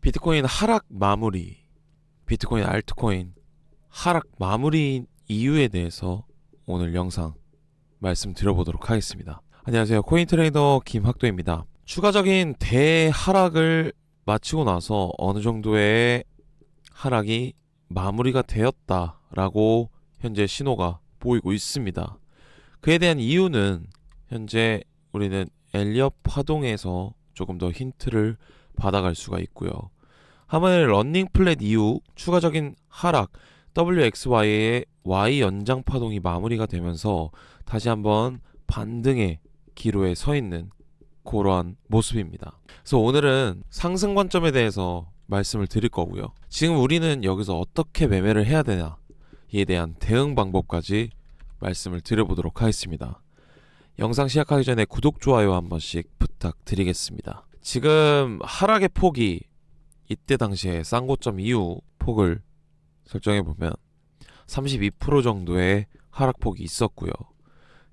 비트코인 하락 마무리, 비트코인 알트코인 하락 마무리인 이유에 대해서 오늘 영상 말씀드려보도록 하겠습니다. 안녕하세요. 코인트레이더 김학도입니다. 추가적인 대하락을 마치고 나서 어느 정도의 하락이 마무리가 되었다라고 현재 신호가 보이고 있습니다. 그에 대한 이유는 현재 우리는 엘리엇 파동에서 조금 더 힌트를 받아갈 수가 있고요. 하만의 런닝 플랫 이후 추가적인 하락 WXY의 Y 연장 파동이 마무리가 되면서 다시 한번 반등의 기로에 서 있는 그러한 모습입니다. 그래서 오늘은 상승 관점에 대해서 말씀을 드릴 거고요. 지금 우리는 여기서 어떻게 매매를 해야 되나 이에 대한 대응 방법까지 말씀을 드려보도록 하겠습니다. 영상 시작하기 전에 구독, 좋아요 한 번씩 부탁드리겠습니다. 지금 하락의 폭이 이때 당시에 싼 고점 이후 폭을 설정해보면 32% 정도의 하락폭이 있었고요.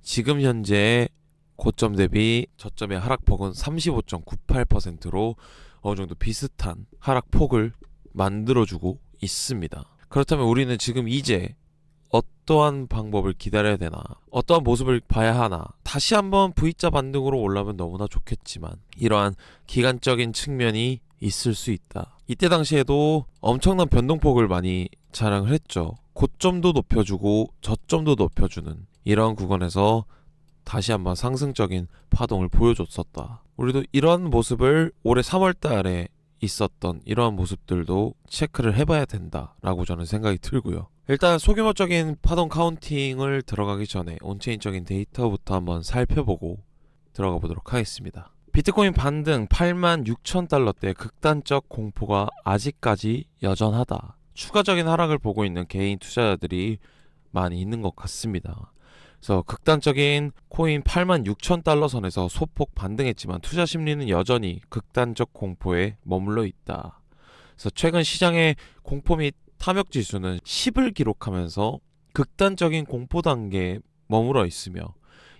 지금 현재 고점 대비 저점의 하락폭은 35.98%로 어느 정도 비슷한 하락폭을 만들어주고 있습니다. 그렇다면 우리는 지금 이제 어떠한 방법을 기다려야 되나, 어떠한 모습을 봐야 하나, 다시 한번 V자 반등으로 올라오면 너무나 좋겠지만 이러한 기간적인 측면이 있을 수 있다. 이때 당시에도 엄청난 변동폭을 많이 자랑을 했죠. 고점도 높여주고 저점도 높여주는 이런 구간에서 다시 한번 상승적인 파동을 보여줬었다. 우리도 이런 모습을 올해 3월 달에 있었던 이러한 모습들도 체크를 해봐야 된다라고 저는 생각이 들고요. 일단 소규모적인 파동 카운팅을 들어가기 전에 온체인적인 데이터부터 한번 살펴보고 들어가 보도록 하겠습니다. 비트코인 반등 86,000달러대 극단적 공포가 아직까지 여전하다. 추가적인 하락을 보고 있는 개인 투자자들이 많이 있는 것 같습니다. 그래서 극단적인 코인 86,000달러 선에서 소폭 반등했지만 투자 심리는 여전히 극단적 공포에 머물러 있다. 그래서 최근 시장의 공포 및 탐욕 지수는 10을 기록하면서 극단적인 공포 단계에 머물러 있으며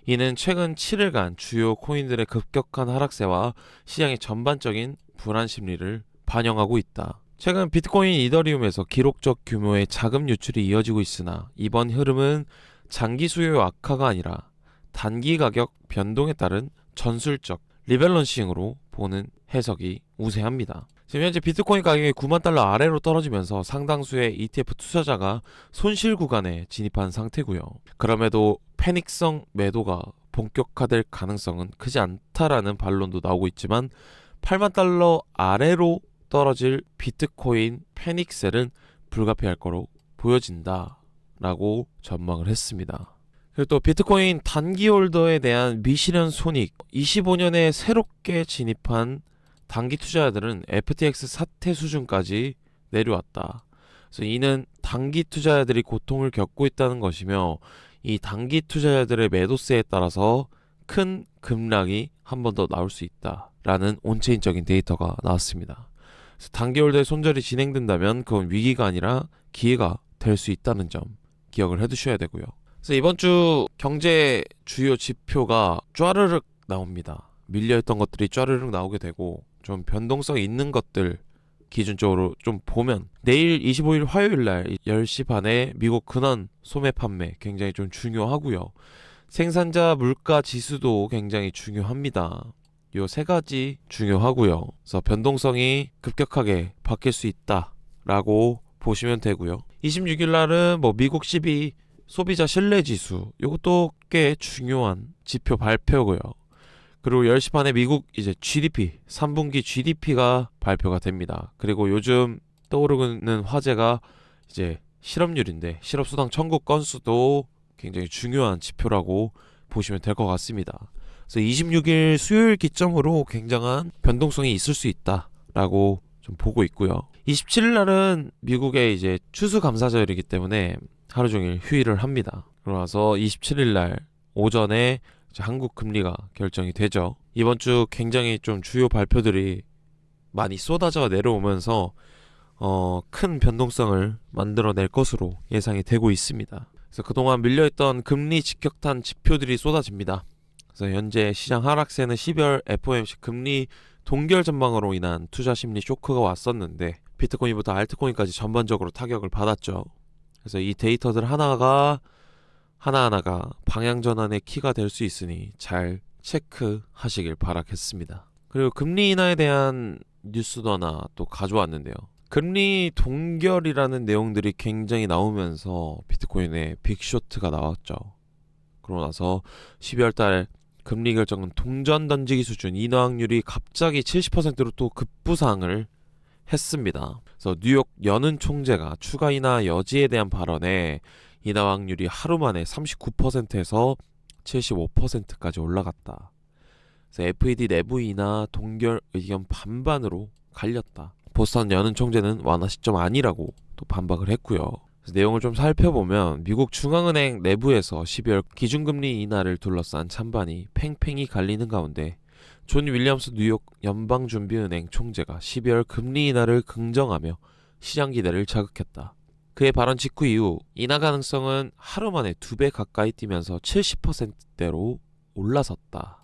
이는 최근 7일간 주요 코인들의 급격한 하락세와 시장의 전반적인 불안 심리를 반영하고 있다. 최근 비트코인, 이더리움에서 기록적 규모의 자금 유출이 이어지고 있으나 이번 흐름은 장기 수요 악화가 아니라 단기 가격 변동에 따른 전술적 리밸런싱으로 보는 해석이 우세합니다. 지금 현재 비트코인 가격이 9만 달러 아래로 떨어지면서 상당수의 ETF 투자자가 손실 구간에 진입한 상태고요. 그럼에도 패닉성 매도가 본격화될 가능성은 크지 않다라는 반론도 나오고 있지만 8만 달러 아래로 떨어질 비트코인 패닉셀은 불가피할 거로 보여진다 라고 전망을 했습니다. 그리고 또 비트코인 단기 홀더에 대한 미실현 손익, 25년에 새롭게 진입한 단기 투자자들은 FTX 사태 수준까지 내려왔다. 그래서 이는 단기 투자자들이 고통을 겪고 있다는 것이며 이 단기 투자자들의 매도세에 따라서 큰 급락이 한 번 더 나올 수 있다라는 온체인적인 데이터가 나왔습니다. 그래서 단기 홀더의 손절이 진행된다면 그건 위기가 아니라 기회가 될 수 있다는 점 기억을 해두셔야 되고요. 그래서 이번 주 경제 주요 지표가 쫘르륵 나옵니다. 밀려있던 것들이 쫘르륵 나오게 되고 좀 변동성 있는 것들 기준적으로 좀 보면 내일 25일 화요일날 10시 반에 미국 근원 소매 판매 굉장히 좀 중요하고요. 생산자 물가 지수도 굉장히 중요합니다. 요 세 가지 중요하고요. 그래서 변동성이 급격하게 바뀔 수 있다라고 보시면 되고요. 26일 날은 미국 12 소비자 신뢰 지수 요것도 꽤 중요한 지표 발표고요. 그리고 10시 반에 미국 이제 GDP 3분기 GDP가 발표가 됩니다. 그리고 요즘 떠오르는 화제가 이제 실업률인데 실업수당 청구 건수도 굉장히 중요한 지표라고 보시면 될 것 같습니다. 그래서 26일 수요일 기점으로 굉장한 변동성이 있을 수 있다라고 좀 보고 있고요. 27일 날은 미국의 이제 추수감사절이기 때문에 하루 종일 휴일을 합니다. 그러나서 27일 날 오전에 이제 한국 금리가 결정이 되죠. 이번 주 굉장히 좀 주요 발표들이 많이 쏟아져 내려오면서 큰 변동성을 만들어낼 것으로 예상이 되고 있습니다. 그래서 그동안 밀려있던 금리 직격탄 지표들이 쏟아집니다. 그래서 현재 시장 하락세는 12월 FOMC 금리 동결 전망으로 인한 투자 심리 쇼크가 왔었는데 비트코인부터 알트코인까지 전반적으로 타격을 받았죠. 그래서 이 데이터들 하나하나가 방향 전환의 키가 될 수 있으니 잘 체크하시길 바라겠습니다. 그리고 금리 인하에 대한 뉴스도 하나 또 가져왔는데요. 금리 동결이라는 내용들이 굉장히 나오면서 비트코인에 빅쇼트가 나왔죠. 그러고 나서 12월 달 금리 결정은 동전 던지기 수준 인하 확률이 갑자기 70%로 또 급부상을 했습니다. 그래서 뉴욕 연은 총재가 추가 인하 여지에 대한 발언에 인하 확률이 하루 만에 39%에서 75%까지 올라갔다. 그래서 FED 내부 인하 동결 의견 반반으로 갈렸다. 보스턴 연은 총재는 완화 시점 아니라고 또 반박을 했고요. 그래서 내용을 좀 살펴보면 미국 중앙은행 내부에서 12월 기준금리 인하를 둘러싼 찬반이 팽팽히 갈리는 가운데 존 윌리엄스 뉴욕 연방준비은행 총재가 12월 금리 인하를 긍정하며 시장 기대를 자극했다. 그의 발언 직후 이후 인하 가능성은 하루 만에 2배 가까이 뛰면서 70%대로 올라섰다.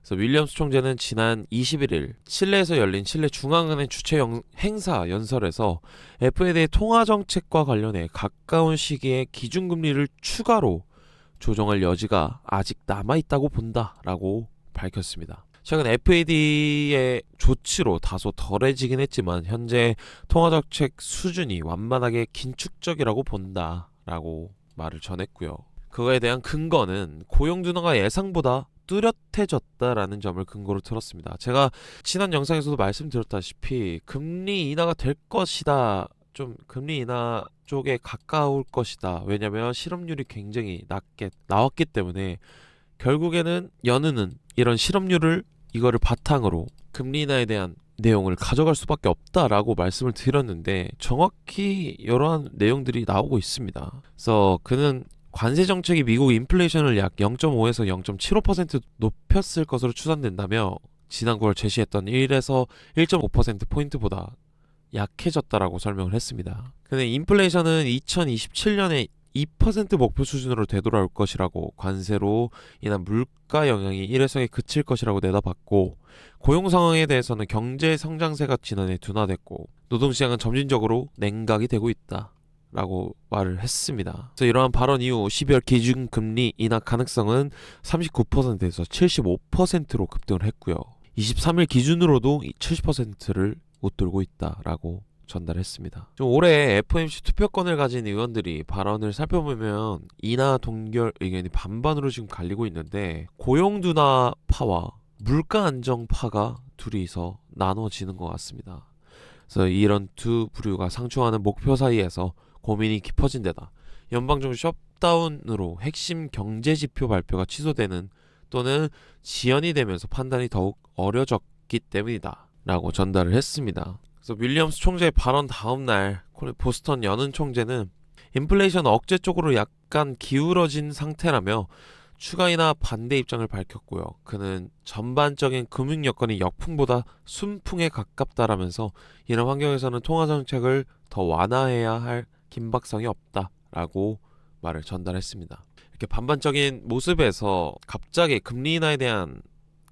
그래서 윌리엄스 총재는 지난 21일 칠레에서 열린 칠레 중앙은행 주최 행사 연설에서 FED의 통화 정책과 관련해 가까운 시기에 기준금리를 추가로 조정할 여지가 아직 남아있다고 본다라고 밝혔습니다. 최근 FED의 조치로 다소 덜해지긴 했지만 현재 통화정책 수준이 완만하게 긴축적이라고 본다라고 말을 전했고요. 그거에 대한 근거는 고용 둔화가 예상보다 뚜렷해졌다라는 점을 근거로 들었습니다. 제가 지난 영상에서도 말씀드렸다시피 금리 인하가 될 것이다. 좀 금리 인하 쪽에 가까울 것이다. 왜냐면 실업률이 굉장히 낮게 나왔기 때문에 결국에는 연은은 이런 실업률을 이거를 바탕으로 금리 인하에 대한 내용을 가져갈 수밖에 없다라고 말씀을 드렸는데 정확히 이러한 내용들이 나오고 있습니다. 그래서 그는 관세 정책이 미국 인플레이션을 약 0.5에서 0.75% 높였을 것으로 추산된다며 지난 9월 제시했던 1에서 1.5%포인트보다 약해졌다라고 설명을 했습니다. 근데 인플레이션은 2027년에 2% 목표 수준으로 되돌아올 것이라고 관세로 인한 물가 영향이 일회성에 그칠 것이라고 내다봤고 고용 상황에 대해서는 경제 성장세가 지난해 둔화됐고 노동시장은 점진적으로 냉각이 되고 있다. 라고 말을 했습니다. 그래서 이러한 발언 이후 12월 기준금리 인하 가능성은 39%에서 75%로 급등을 했고요. 23일 기준으로도 70%를 웃돌고 있다라고 전달했습니다. 좀 올해 FOMC 투표권을 가진 의원들이 발언을 살펴보면 인하 동결 의견이 반반으로 지금 갈리고 있는데 고용 둔화 파와 물가 안정 파가 둘이서 나눠지는 것 같습니다. 그래서 이런 두 부류가 상충하는 목표 사이에서 고민이 깊어진 데다 연방정부 셧다운으로 핵심 경제지표 발표가 취소되는 또는 지연이 되면서 판단이 더욱 어려졌기 때문이다 라고 전달을 했습니다. 그래서 윌리엄스 총재의 발언 다음날 보스턴 연은 총재는 인플레이션 억제 쪽으로 약간 기울어진 상태라며 추가 인하 반대 입장을 밝혔고요. 그는 전반적인 금융 여건이 역풍보다 순풍에 가깝다라면서 이런 환경에서는 통화 정책을 더 완화해야 할 긴박성이 없다라고 말을 전달했습니다. 이렇게 반반적인 모습에서 갑자기 금리 인하에 대한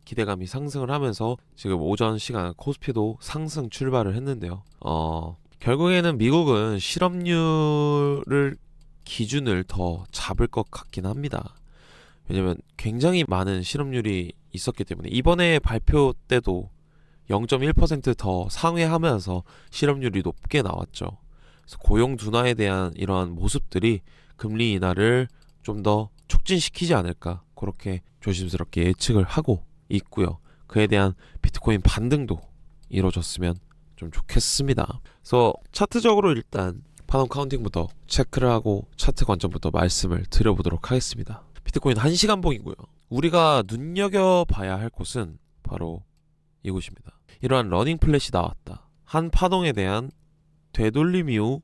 기대감이 상승을 하면서 지금 오전 시간 코스피도 상승 출발을 했는데요. 결국에는 미국은 실업률을 기준을 더 잡을 것 같긴 합니다. 왜냐면 굉장히 많은 실업률이 있었기 때문에 이번에 발표 때도 0.1% 더 상회하면서 실업률이 높게 나왔죠. 그래서 고용 둔화에 대한 이러한 모습들이 금리 인하를 좀 더 촉진시키지 않을까 그렇게 조심스럽게 예측을 하고 있고요. 그에 대한 비트코인 반등도 이루어졌으면 좀 좋겠습니다. 그래서 차트적으로 일단 파동 카운팅부터 체크를 하고 차트 관점부터 말씀을 드려보도록 하겠습니다. 비트코인 1시간봉이고요. 우리가 눈여겨봐야 할 곳은 바로 이곳입니다. 이러한 러닝 플랫이 나왔다. 한 파동에 대한 되돌림 이후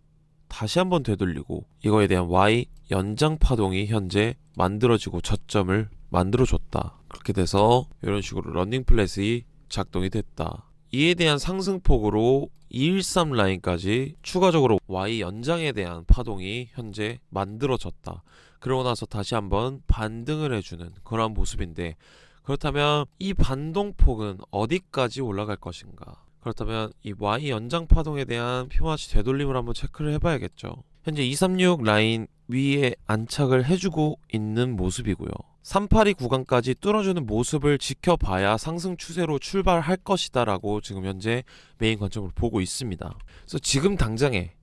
다시 한번 되돌리고 이거에 대한 Y 연장 파동이 현재 만들어지고 저점을 만들어줬다. 그렇게 돼서 이런 식으로 러닝 플랫이 작동이 됐다. 이에 대한 상승폭으로 213 라인까지 추가적으로 Y 연장에 대한 파동이 현재 만들어졌다. 그러고 나서 다시 한번 반등을 해주는 그런 모습인데 그렇다면 이 반동폭은 어디까지 올라갈 것인가? 그렇다면 이 Y 연장 파동에 대한 피보나치 되돌림을 한번 체크를 해봐야겠죠. 현재 236 라인 위에 안착을 해주고 있는 모습이고요. 382 구간까지 뚫어주는 모습을 지켜봐야 상승 추세로 출발할 것이다 라고 지금 현재 메인 관점으로 보고 있습니다. 그래서 지금 당장에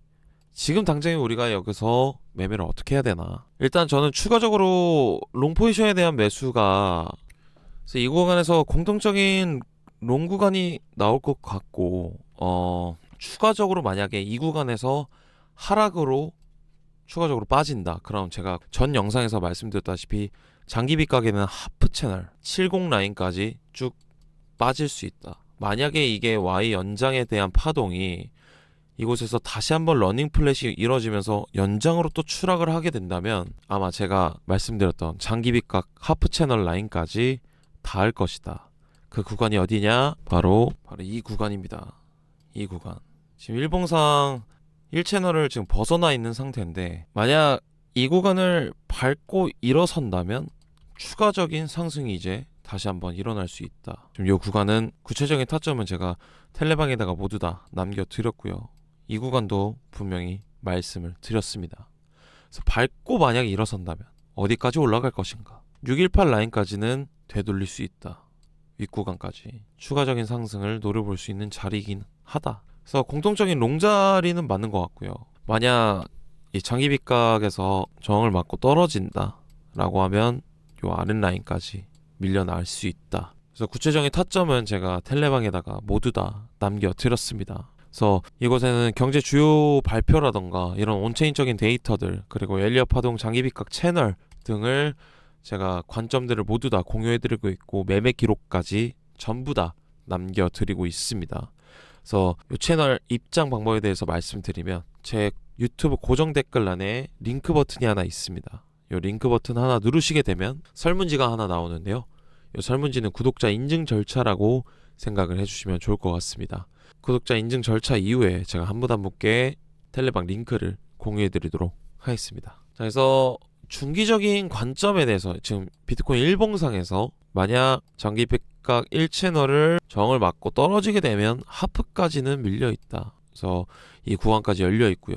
우리가 여기서 매매를 어떻게 해야 되나? 일단 저는 추가적으로 롱 포지션에 대한 매수가, 그래서 이 구간에서 공통적인 롱 구간이 나올 것 같고, 추가적으로 만약에 이 구간에서 하락으로 추가적으로 빠진다. 그럼 제가 전 영상에서 말씀드렸다시피 장기비 가게는 하프 채널 70 라인까지 쭉 빠질 수 있다. 만약에 이게 Y 연장에 대한 파동이 이곳에서 다시 한번 러닝 플랫이 이뤄지면서 연장으로 또 추락을 하게 된다면 아마 제가 말씀드렸던 장기비각 하프 채널 라인까지 닿을 것이다. 그 구간이 어디냐? 바로 이 구간입니다. 이 구간. 지금 일봉상 1채널을 지금 벗어나 있는 상태인데, 만약 이 구간을 밟고 일어선다면 추가적인 상승이 이제 다시 한번 일어날 수 있다. 지금 이 구간은 구체적인 타점은 제가 텔레방에다가 모두 다 남겨드렸고요. 이 구간도 분명히 말씀을 드렸습니다. 그래서 밟고 만약에 일어선다면 어디까지 올라갈 것인가? 618 라인까지는 되돌릴 수 있다. 윗구간까지 추가적인 상승을 노려볼 수 있는 자리이긴 하다. 그래서 공통적인 롱 자리는 맞는 것 같고요. 만약 이 장기비각에서 저항을 맞고 떨어진다 라고 하면 요 아랫라인까지 밀려날 수 있다. 그래서 구체적인 타점은 제가 텔레방에다가 모두 다 남겨드렸습니다. 그래서 이곳에는 경제 주요 발표라던가 이런 온체인적인 데이터들, 그리고 엘리엇 파동 장기비각 채널 등을 제가 관점들을 모두 다 공유해드리고 있고, 매매 기록까지 전부 다 남겨드리고 있습니다. 그래서 이 채널 입장 방법에 대해서 말씀드리면, 제 유튜브 고정 댓글란에 링크 버튼이 하나 있습니다. 이 링크 버튼 하나 누르시게 되면 설문지가 하나 나오는데요. 이 설문지는 구독자 인증 절차라고 생각을 해주시면 좋을 것 같습니다. 구독자 인증 절차 이후에 제가 한 분 한 분께 텔레방 링크를 공유해드리도록 하겠습니다. 자, 그래서 중기적인 관점에 대해서 지금 비트코인 일봉상에서 만약 장기비각 1채널을 저항을 맞고 떨어지게 되면 하프까지는 밀려있다. 그래서 이 구간까지 열려있고요.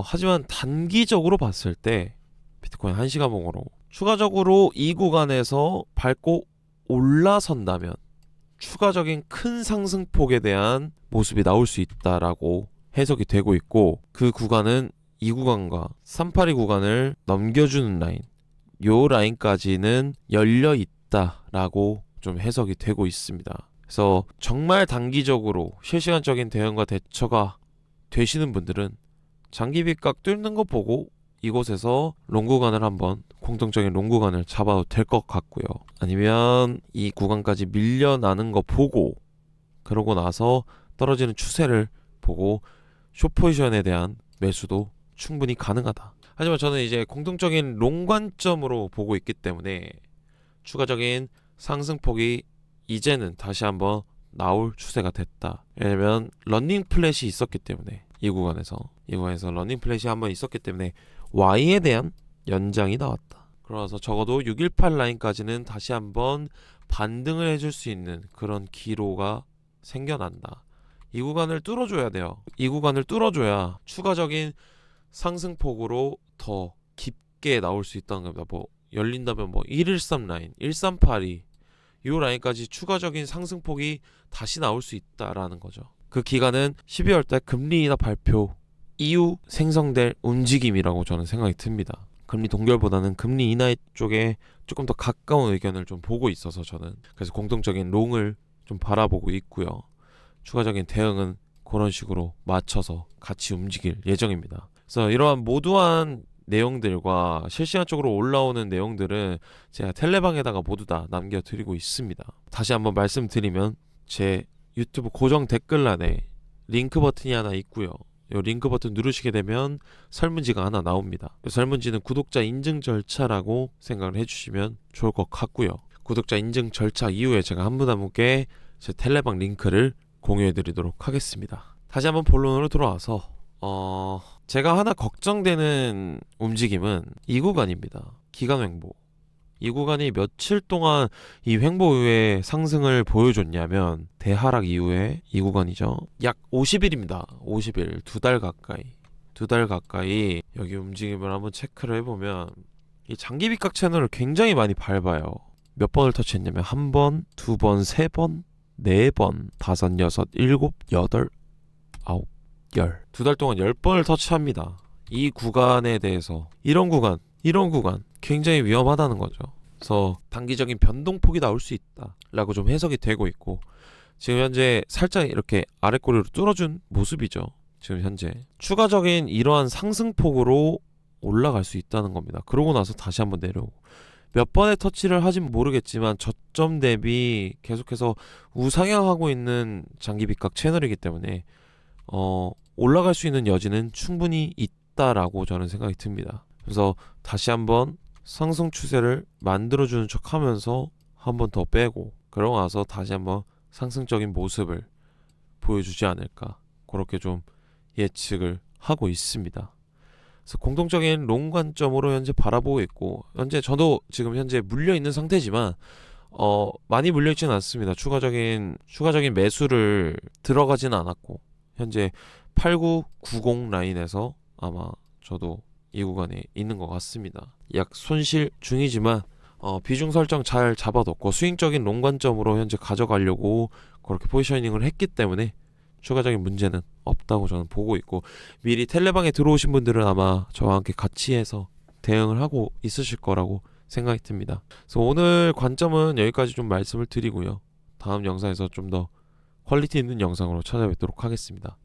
하지만 단기적으로 봤을 때 비트코인 1시간봉으로 추가적으로 이 구간에서 밟고 올라선다면 추가적인 큰 상승폭에 대한 모습이 나올 수 있다라고 해석이 되고 있고, 그 구간은 이 구간과 382 구간을 넘겨주는 라인, 요 라인까지는 열려 있다라고 좀 해석이 되고 있습니다. 그래서 정말 단기적으로 실시간적인 대응과 대처가 되시는 분들은 장기비각 뚫는 거 보고 이곳에서 롱 구간을 한번 공통적인 롱 구간을 잡아도 될 것 같고요. 아니면 이 구간까지 밀려나는 거 보고, 그러고 나서 떨어지는 추세를 보고 숏 포지션에 대한 매수도 충분히 가능하다. 하지만 저는 이제 공통적인 롱 관점으로 보고 있기 때문에 추가적인 상승폭이 이제는 다시 한번 나올 추세가 됐다. 왜냐면 러닝 플랫이 있었기 때문에 이 구간에서 러닝 플랫이 한번 있었기 때문에 Y에 대한 연장이 나왔다. 그래서 적어도 618 라인까지는 다시 한번 반등을 해줄 수 있는 그런 기로가 생겨난다. 이 구간을 뚫어줘야 돼요. 이 구간을 뚫어줘야 추가적인 상승폭으로 더 깊게 나올 수 있다는 겁니다. 뭐 열린다면 뭐 113 라인, 1382 이 라인까지 추가적인 상승폭이 다시 나올 수 있다라는 거죠. 그 기간은 12월 달 금리 인하 발표 이후 생성될 움직임이라고 저는 생각이 듭니다. 금리 동결보다는 금리 인하 쪽에 조금 더 가까운 의견을 좀 보고 있어서 저는 그래서 공통적인 롱을 좀 바라보고 있고요. 추가적인 대응은 그런 식으로 맞춰서 같이 움직일 예정입니다. 그래서 이러한 모두한 내용들과 실시간적으로 올라오는 내용들은 제가 텔레방에다가 모두 다 남겨드리고 있습니다. 다시 한번 말씀드리면 제 유튜브 고정 댓글란에 링크 버튼이 하나 있고요. 이 링크 버튼 누르시게 되면 설문지가 하나 나옵니다. 이 설문지는 구독자 인증 절차라고 생각을 해주시면 좋을 것 같고요. 구독자 인증 절차 이후에 제가 한 분 한 분께 제 텔레방 링크를 공유해드리도록 하겠습니다. 다시 한번 본론으로 돌아와서 제가 하나 걱정되는 움직임은 이 구간입니다. 기간 횡보. 이 구간이 며칠 동안 이 횡보 이후에 상승을 보여줬냐면 대하락 이후에 이 구간이죠. 약 50일입니다. 50일, 두 달 가까이 여기 움직임을 한번 체크를 해보면 이 장기비각 채널을 굉장히 많이 밟아요. 몇 번을 터치했냐면 한 번, 두 번, 세 번, 네 번, 다섯, 여섯, 일곱, 여덟, 아홉, 열. 두 달 동안 10번을 터치합니다. 이 구간에 대해서 이런 구간 굉장히 위험하다는 거죠. 그래서 단기적인 변동폭이 나올 수 있다라고 좀 해석이 되고 있고 지금 현재 살짝 이렇게 아랫꼬리로 뚫어준 모습이죠. 지금 현재 추가적인 이러한 상승폭으로 올라갈 수 있다는 겁니다. 그러고 나서 다시 한번 내려오고 몇 번의 터치를 하진 모르겠지만 저점 대비 계속해서 우상향하고 있는 장기비각 채널이기 때문에 올라갈 수 있는 여지는 충분히 있다라고 저는 생각이 듭니다. 그래서 다시 한번 상승 추세를 만들어주는 척 하면서 한 번 더 빼고 그러고 나서 다시 한번 상승적인 모습을 보여주지 않을까 그렇게 좀 예측을 하고 있습니다. 그래서 공통적인 롱 관점으로 현재 바라보고 있고 현재 저도 지금 현재 물려 있는 상태지만 많이 물려 있지는 않습니다. 추가적인 매수를 들어가지는 않았고 현재 8990 라인에서 아마 저도 이 구간에 있는 것 같습니다. 약 손실 중이지만 비중 설정 잘 잡아뒀고 스윙적인 롱 관점으로 현재 가져가려고 그렇게 포지셔닝을 했기 때문에 추가적인 문제는 없다고 저는 보고 있고 미리 텔레방에 들어오신 분들은 아마 저와 함께 같이 해서 대응을 하고 있으실 거라고 생각이 듭니다. 그래서 오늘 관점은 여기까지 좀 말씀을 드리고요. 다음 영상에서 좀 더 퀄리티 있는 영상으로 찾아뵙도록 하겠습니다.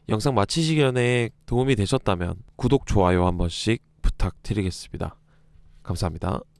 영상 마치시기 전에 도움이 되셨다면 구독, 좋아요 한 번씩 부탁드리겠습니다. 감사합니다.